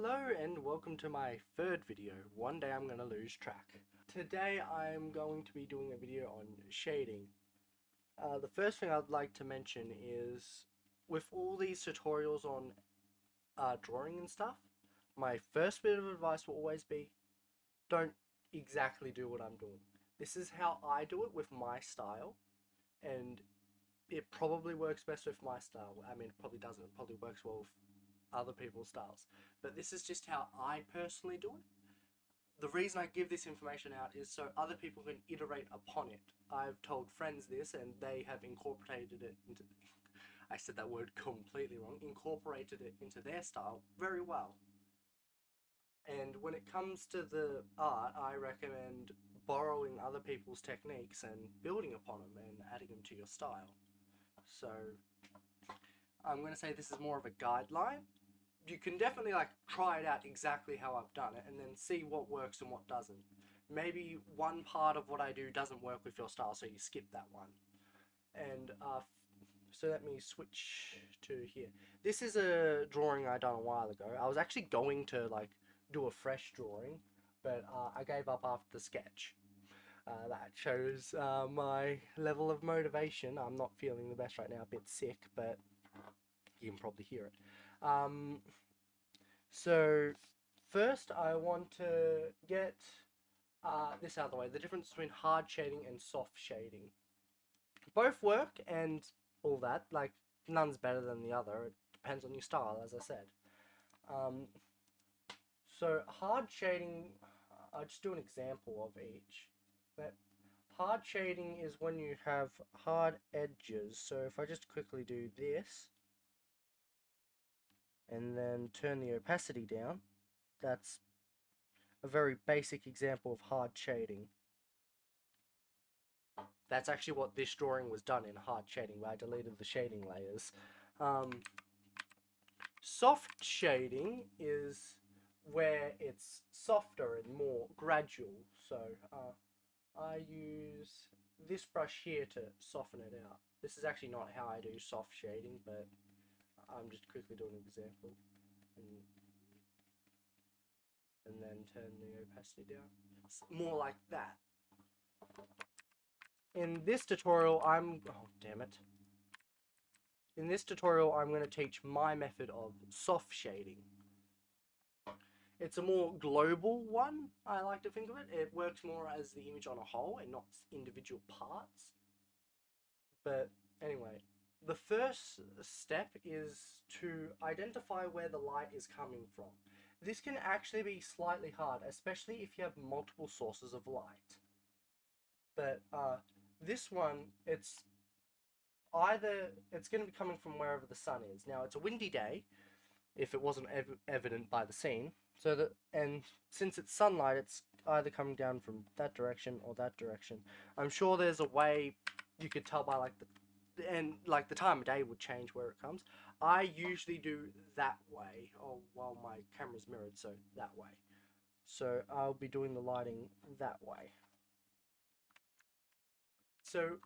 Hello and welcome to my third video. One day I'm going to lose track. Today I'm going to be doing a video on shading. The first thing I'd like to mention is with all these tutorials on drawing and stuff, my first bit of advice will always be don't exactly do what I'm doing. This is how I do it with my style, and it probably works best with my style. I mean, it probably doesn't. It probably works well with other people's styles. But this is just how I personally do it. The reason I give this information out is so other people can iterate upon it. I've told friends this and they have incorporated it into... I said that word completely wrong. Incorporated it into their style very well. And when it comes to the art, I recommend borrowing other people's techniques and building upon them and adding them to your style. So I'm going to say this is more of a guideline. You can definitely try it out exactly how I've done it and then see what works and what doesn't. Maybe one part of what I do doesn't work with your style, so you skip that one. And so let me switch to here. This is a drawing I done a while ago. I was actually going to do a fresh drawing, but I gave up after the sketch. That shows my level of motivation. I'm not feeling the best right now, a bit sick, but you can probably hear it. So first I want to get this out of the way, the difference between hard shading and soft shading. Both work and all that, none's better than the other, it depends on your style, as I said. So hard shading, I'll just do an example of each. But hard shading is when you have hard edges, so if I just quickly do this, and then turn the opacity down, that's a very basic example of hard shading. That's actually what this drawing was done in, hard shading, where I deleted the shading layers. Soft shading is where it's softer and more gradual. So I use this brush here to soften it out. This is actually not how I do soft shading, but I'm just quickly doing an example. And then turn the opacity down. It's more like that. In this tutorial, In this tutorial, I'm going to teach my method of soft shading. It's a more global one, I like to think of it. It works more as the image on a whole and not individual parts. But anyway, the first step is to identify where the light is coming from. This can actually be slightly hard, especially if you have multiple sources of light. But this one, it's going to be coming from wherever the sun is. Now, it's a windy day, if it wasn't evident by the scene. And since it's sunlight, it's either coming down from that direction or that direction. I'm sure there's a way you could tell by the time of day would change where it comes. I usually do that way, or while my camera's mirrored, so that way. So I'll be doing the lighting that way. So,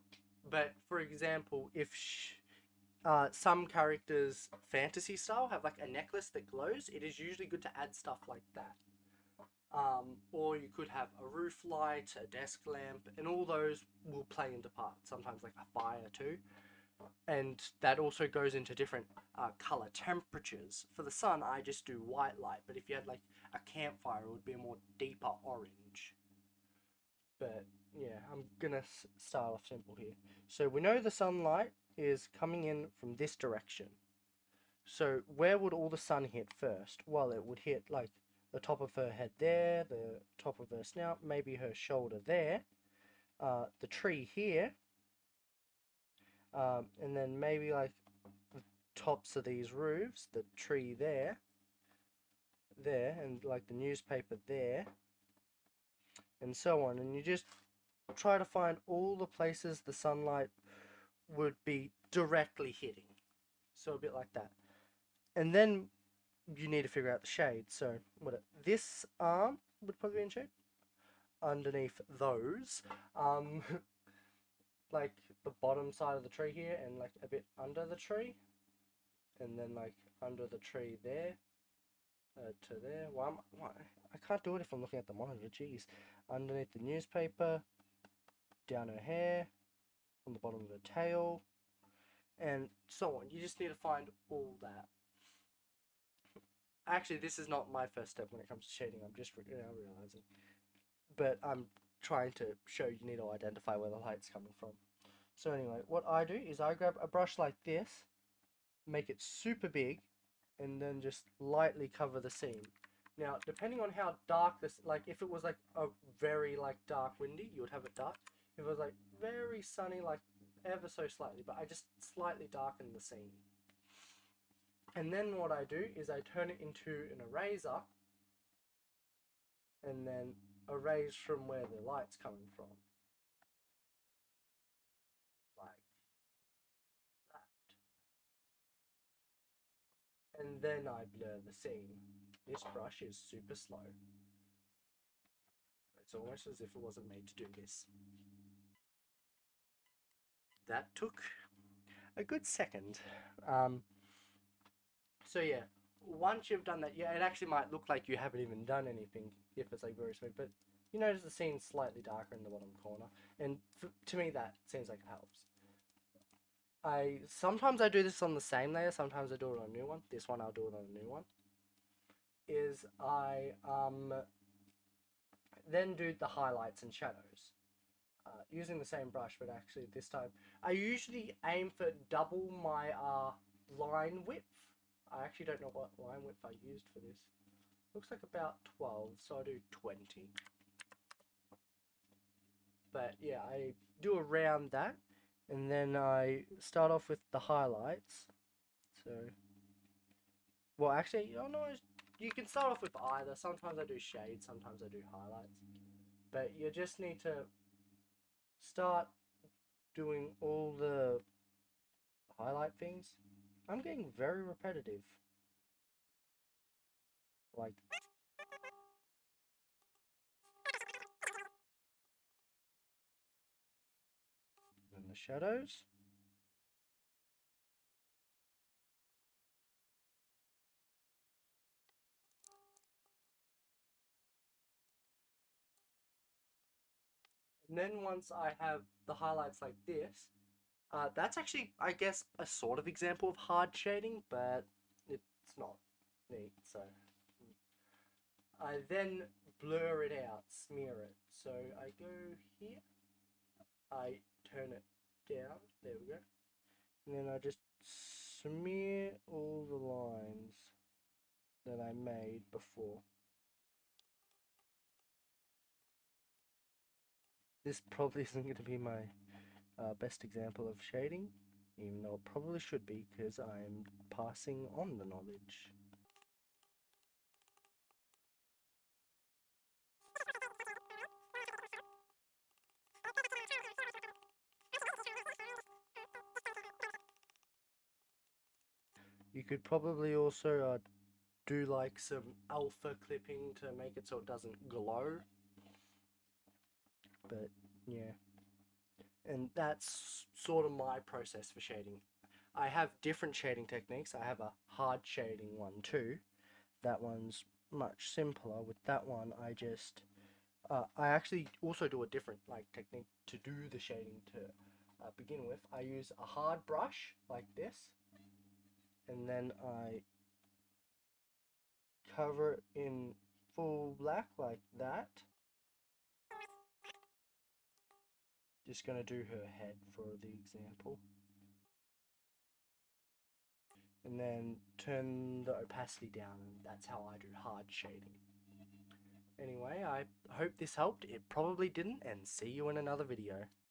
but for example, if some characters' fantasy style have a necklace that glows, it is usually good to add stuff like that. Or you could have a roof light, a desk lamp, and all those will play into parts. Sometimes a fire too. And that also goes into different color temperatures. For the sun, I just do white light, but if you had a campfire, it would be a more deeper orange. But yeah, I'm gonna start off simple here. So we know the sunlight is coming in from this direction. So where would all the sun hit first? Well, it would hit the top of her head there, the top of her snout, maybe her shoulder there, the tree here, and then maybe the tops of these roofs, the tree there, and the newspaper there, and so on. And you just try to find all the places the sunlight would be directly hitting. So a bit like that. And then you need to figure out the shade. So this arm would probably be in shade. Underneath those, the bottom side of the tree here, and a bit under the tree, and then under the tree there, to there. Why? I can't do it if I'm looking at the monitor. Jeez. Underneath the newspaper, down her hair, on the bottom of her tail, and so on. You just need to find all that. Actually, this is not my first step when it comes to shading. I'm just now realizing, but I'm trying to show you need to identify where the light's coming from. So anyway, what I do is I grab a brush like this, make it super big, and then just lightly cover the seam. Now, depending on how dark this, like if it was like a very like dark windy, you would have it dark. If it was like very sunny, like ever so slightly, but I just slightly darken the seam. And then what I do is I turn it into an eraser, and then erase from where the light's coming from. Like that. And then I blur the seam. This brush is super slow. It's almost as if it wasn't made to do this. That took a good second. So yeah, once you've done that, yeah, it actually might look like you haven't even done anything if it's like very smooth, but you notice the scene's slightly darker in the bottom corner, and to me that seems like it helps. Sometimes I do this on the same layer, sometimes I do it on a new one. This one I'll do it on a new one. Is I then do the highlights and shadows. Using the same brush, but actually this time I usually aim for double my line width. I actually don't know what line width I used for this. Looks like about 12, so I do 20. But yeah, I do around that, and then I start off with the highlights. So, well, actually, oh no, you can start off with either. Sometimes I do shades, sometimes I do highlights. But you just need to start doing all the highlight things. I'm getting very repetitive. Like, and the shadows. And then once I have the highlights like this, that's actually, I guess, a sort of example of hard shading, but it's not neat, so I then blur it out, smear it. So I go here, I turn it down, there we go, and then I just smear all the lines that I made before. This probably isn't going to be my best example of shading, even though it probably should be, because I'm passing on the knowledge. You could probably also do like some alpha clipping to make it so it doesn't glow. But yeah, and that's sort of my process for shading. I have different shading techniques. I have a hard shading one too. That one's much simpler. With that one, I actually also do a different like technique to do the shading to begin with. I use a hard brush like this, and then I cover it in full black like that. Just gonna do her head for the example. And then turn the opacity down, and that's how I do hard shading. Anyway, I hope this helped. It probably didn't, and see you in another video.